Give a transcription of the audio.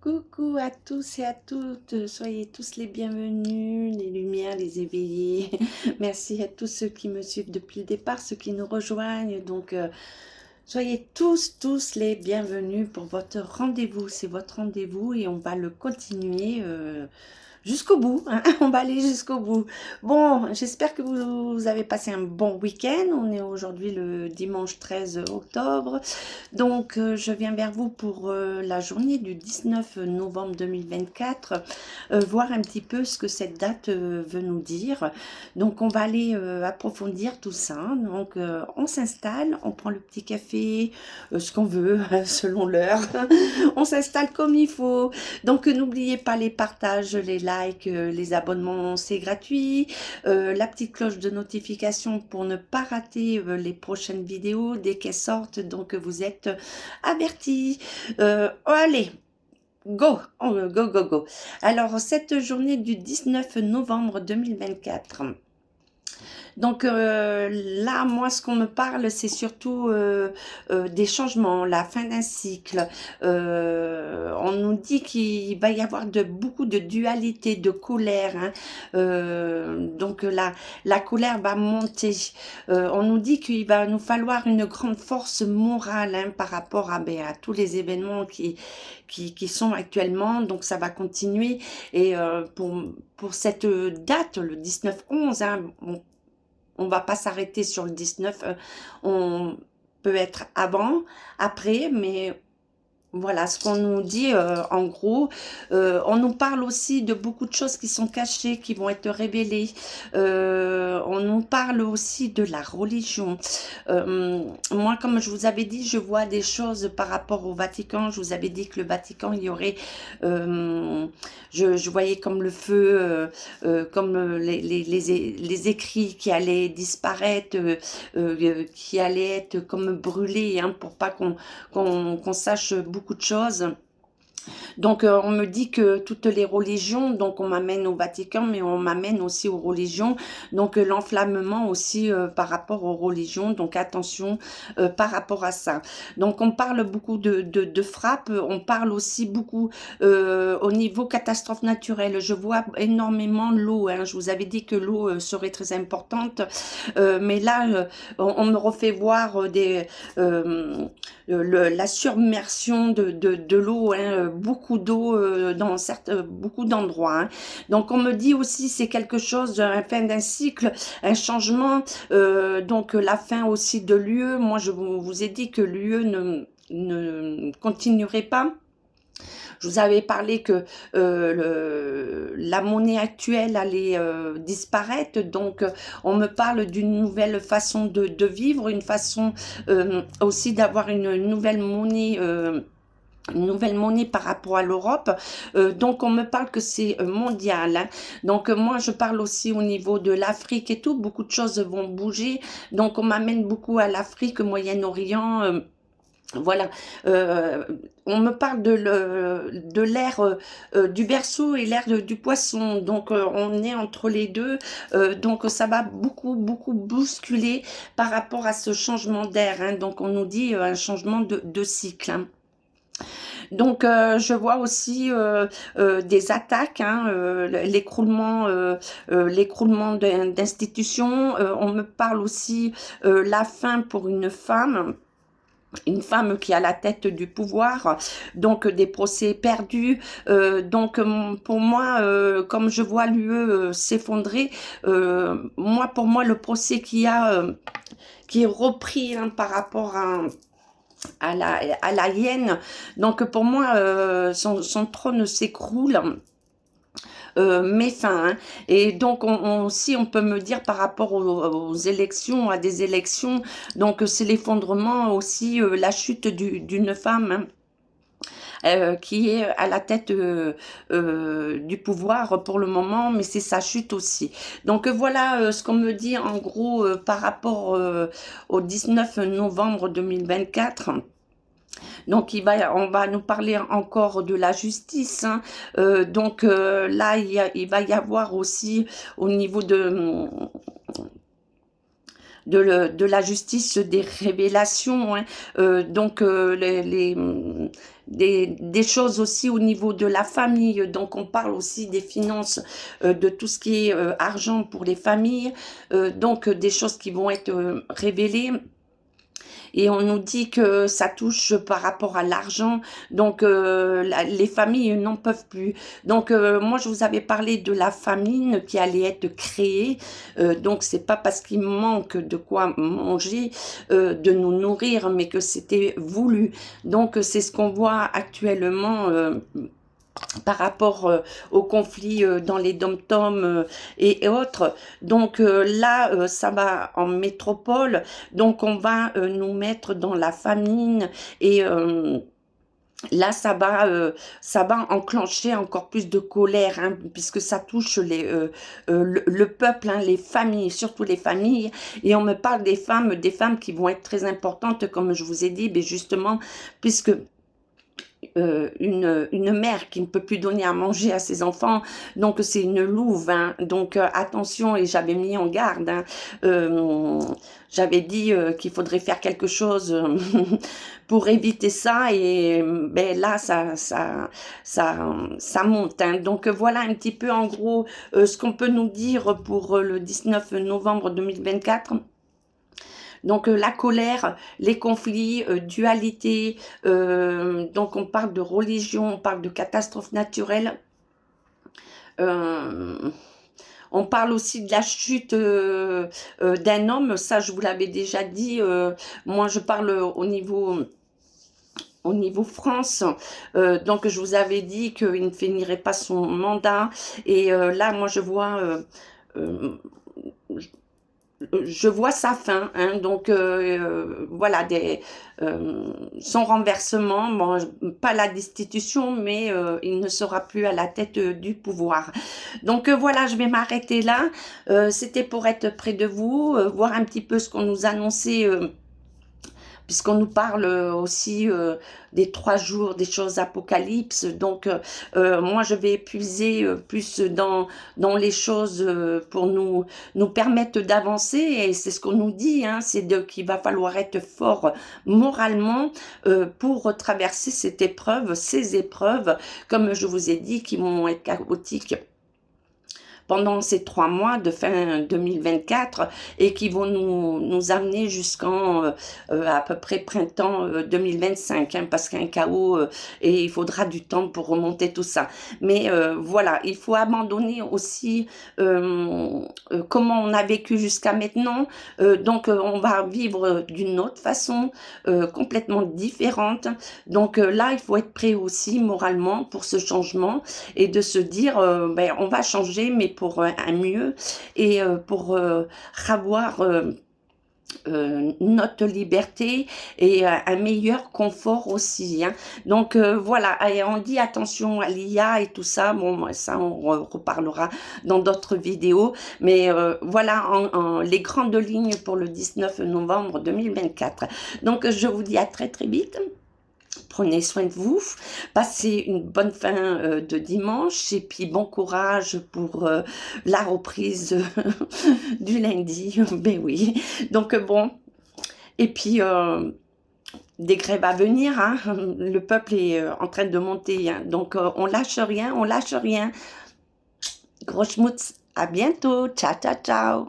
Coucou à tous et à toutes, soyez tous les bienvenus, les lumières, les éveillés. Merci à tous ceux qui me suivent depuis le départ, ceux qui nous rejoignent. Donc, soyez tous les bienvenus pour votre rendez-vous. C'est votre rendez-vous et on va le continuer jusqu'au bout, hein. On va aller jusqu'au bout. Bon, j'espère que vous avez passé un bon week-end. On est aujourd'hui le dimanche 13 octobre. Donc, je viens vers vous pour la journée du 19 novembre 2024, voir un petit peu ce que cette date veut nous dire. Donc, on va aller approfondir tout ça. Donc, on s'installe, on prend le petit café, ce qu'on veut, selon l'heure. On s'installe comme il faut. Donc, n'oubliez pas les partages, les likes, les abonnements, c'est gratuit. La petite cloche de notification pour ne pas rater les prochaines vidéos dès qu'elles sortent. Donc, vous êtes avertis. Allez, go, go, go, go. Alors, cette journée du 19 novembre 2024. Donc là, moi, ce qu'on me parle, c'est surtout des changements, la fin d'un cycle. On nous dit qu'il va y avoir beaucoup de dualité, de colère, hein. Donc la colère va monter. On nous dit qu'il va nous falloir une grande force morale, hein, par rapport à tous les événements qui sont actuellement. Donc ça va continuer. Et pour cette date, le 19-11, hein, on va pas s'arrêter sur le 19, on peut être avant, après, mais voilà ce qu'on nous dit en gros. On nous parle aussi de beaucoup de choses qui sont cachées, qui vont être révélées. On nous parle aussi de la religion. Moi, comme je vous avais dit, je vois des choses par rapport au Vatican. Je vous avais dit que le Vatican, il y aurait... je voyais comme le feu, comme les écrits qui allaient disparaître, qui allaient être comme brûlés, hein, pour pas qu'on sache beaucoup de choses. Donc, on me dit que toutes les religions, donc on m'amène au Vatican, mais on m'amène aussi aux religions. Donc, l'enflammement aussi par rapport aux religions. Donc, attention par rapport à ça. Donc, on parle beaucoup de frappe. On parle aussi beaucoup au niveau catastrophe naturelle. Je vois énormément l'eau, hein. Je vous avais dit que l'eau serait très importante. Mais là, on me refait voir la submersion de l'eau, hein, beaucoup d'eau dans beaucoup d'endroits, hein. Donc on me dit aussi c'est quelque chose, la fin d'un cycle, un changement, donc la fin aussi de l'UE. Moi je vous ai dit que l'UE ne continuerait pas. Je vous avais parlé que la monnaie actuelle allait disparaître, donc on me parle d'une nouvelle façon de vivre, une façon aussi d'avoir une nouvelle monnaie. Une nouvelle monnaie par rapport à l'Europe, donc on me parle que c'est mondial, hein. Donc moi je parle aussi au niveau de l'Afrique et tout, beaucoup de choses vont bouger, donc on m'amène beaucoup à l'Afrique, Moyen-Orient, voilà. Euh, on me parle de l'ère du Verseau et l'ère du Poisson, donc on est entre les deux, donc ça va beaucoup bousculer par rapport à ce changement d'air, hein. Donc on nous dit un changement de cycle, hein. Donc, je vois aussi des attaques, hein, l'écroulement d'institutions. On me parle aussi la fin pour une femme qui a la tête du pouvoir, donc des procès perdus. Donc pour moi, comme je vois l'UE s'effondrer, pour moi le procès qui est repris, hein, par rapport à la hyène. Donc pour moi, son trône s'écroule. Met fin, hein. Et donc si on peut me dire par rapport aux élections, à des élections, donc c'est l'effondrement aussi, la chute d'une femme, hein, qui est à la tête du pouvoir pour le moment, mais c'est sa chute aussi. Donc voilà ce qu'on me dit en gros par rapport au 19 novembre 2024. Donc on va nous parler encore de la justice, hein. Donc là, il va y avoir aussi au niveau de la justice des révélations, hein. Donc des choses aussi au niveau de la famille. Donc on parle aussi des finances, de tout ce qui est argent pour les familles, donc des choses qui vont être révélées. Et on nous dit que ça touche par rapport à l'argent, donc les familles n'en peuvent plus. Donc moi je vous avais parlé de la famine qui allait être créée, donc c'est pas parce qu'il manque de quoi manger, de nous nourrir, mais que c'était voulu. Donc c'est ce qu'on voit actuellement, par rapport au conflit dans les dom-toms et autres. Donc là, ça va en métropole, donc on va nous mettre dans la famine et là, ça va enclencher encore plus de colère, hein, puisque ça touche le peuple, hein, les familles, surtout les familles. Et on me parle des femmes qui vont être très importantes, comme je vous ai dit, mais justement, puisque une mère qui ne peut plus donner à manger à ses enfants, donc c'est une louve, hein. Donc attention, et j'avais mis en garde, hein, j'avais dit qu'il faudrait faire quelque chose pour éviter ça, et ben là ça monte, hein. Donc voilà un petit peu en gros ce qu'on peut nous dire pour le 19 novembre 2024. Donc la colère, les conflits, dualité, donc on parle de religion, on parle de catastrophes naturelles, euh, on parle aussi de la chute d'un homme, ça je vous l'avais déjà dit, moi je parle au niveau France, donc je vous avais dit qu'il ne finirait pas son mandat, et là moi euh, je vois sa fin, hein. Donc voilà, son renversement, bon, pas la destitution, mais il ne sera plus à la tête du pouvoir. Donc voilà, je vais m'arrêter là. C'était pour être près de vous, voir un petit peu ce qu'on nous annonçait, puisqu'on nous parle aussi des 3 jours, des choses apocalypse. Donc, moi, je vais puiser plus dans les choses pour nous permettre d'avancer. Et c'est ce qu'on nous dit, hein, c'est qu'il va falloir être fort moralement pour traverser ces épreuves, comme je vous ai dit, qui vont être chaotiques pendant ces 3 mois de fin 2024 et qui vont nous amener jusqu'en à peu près printemps 2025, hein, parce qu'un chaos et il faudra du temps pour remonter tout ça. Mais voilà, il faut abandonner aussi comment on a vécu jusqu'à maintenant. Donc on va vivre d'une autre façon, complètement différente. Donc là, il faut être prêt aussi moralement pour ce changement et de se dire, ben, on va changer, mais pour un mieux et pour avoir notre liberté et un meilleur confort aussi, hein. Donc voilà, et on dit attention à l'IA et tout ça, bon ça on reparlera dans d'autres vidéos, mais voilà les grandes lignes pour le 19 novembre 2024. Donc je vous dis à très très vite. Prenez soin de vous, passez une bonne fin de dimanche et puis bon courage pour la reprise du lundi. Ben oui, donc bon, et puis des grèves à venir, hein. Le peuple est en train de monter, hein. Donc on lâche rien, on lâche rien. Gros schmutz, à bientôt, ciao ciao ciao.